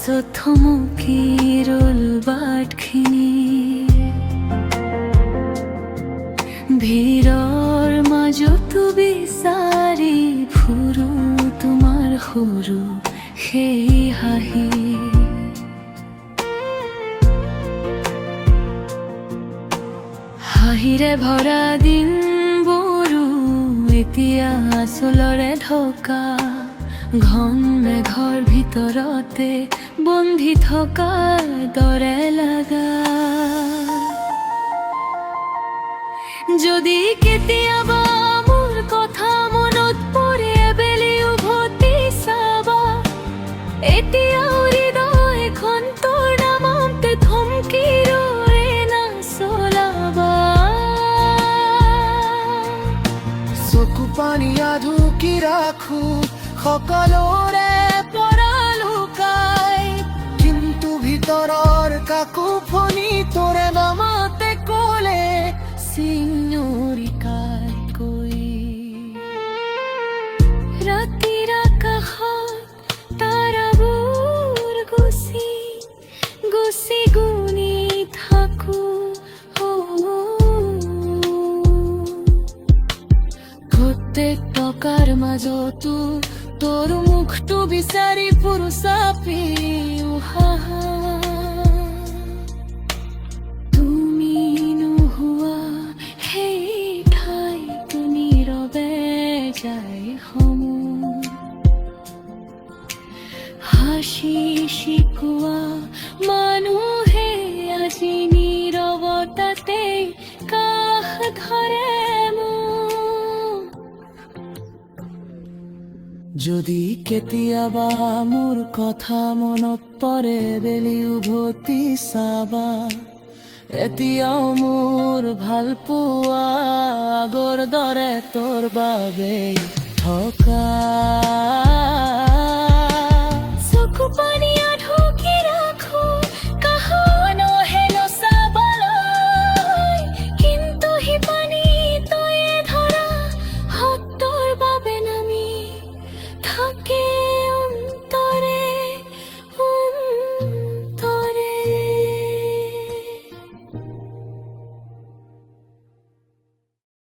থমকিৰল বাটখিনি ভিৰৰ মাজতো বিচাৰি ফুৰো তোমাৰ সৰু সেই হাঁহি হাঁহিৰে ভৰা দিনবোৰো এতিয়া আচলৰে ঢকা ঘন মেঘৰ ভিতৰতে বন্ধি থকাৰ দৰে লাগা যদি কেতিয়াবা মোৰ কথা মনত পৰে এবেলি উভতি চাবা এতিয়াও হৃদয়খন তোৰ নামতে থমকি ৰৈ নাচলাবা চকু পানী আঢুকি ৰাখো সকলোৰে পৰা লুকাই কিন্তু ভিতৰৰ কাকোফনি তোৰে নামতে ক'লে চিঞৰিকাই কৈ ৰাতিৰ আকাশত তাৰাবোৰ গুচি গুচি গুণি থাকো প্ৰত্যেক টকাৰ মাজতো তোৰ মুখটো বিচাৰি ফুৰো চাপি উহা তুমি নোহোৱা সেই ঠাইতো নীৰৱে যায় সমূহ হাসি শিকোৱা মানুহে আজি নীৰৱতাতে কাষ ধৰে যদি কেতিয়াবা মোৰ কথা মনত পৰে বেলি উভতি চাবা এতিয়াও মোৰ ভাল পোৱা আগৰ দৰে তোৰ বাবে থকা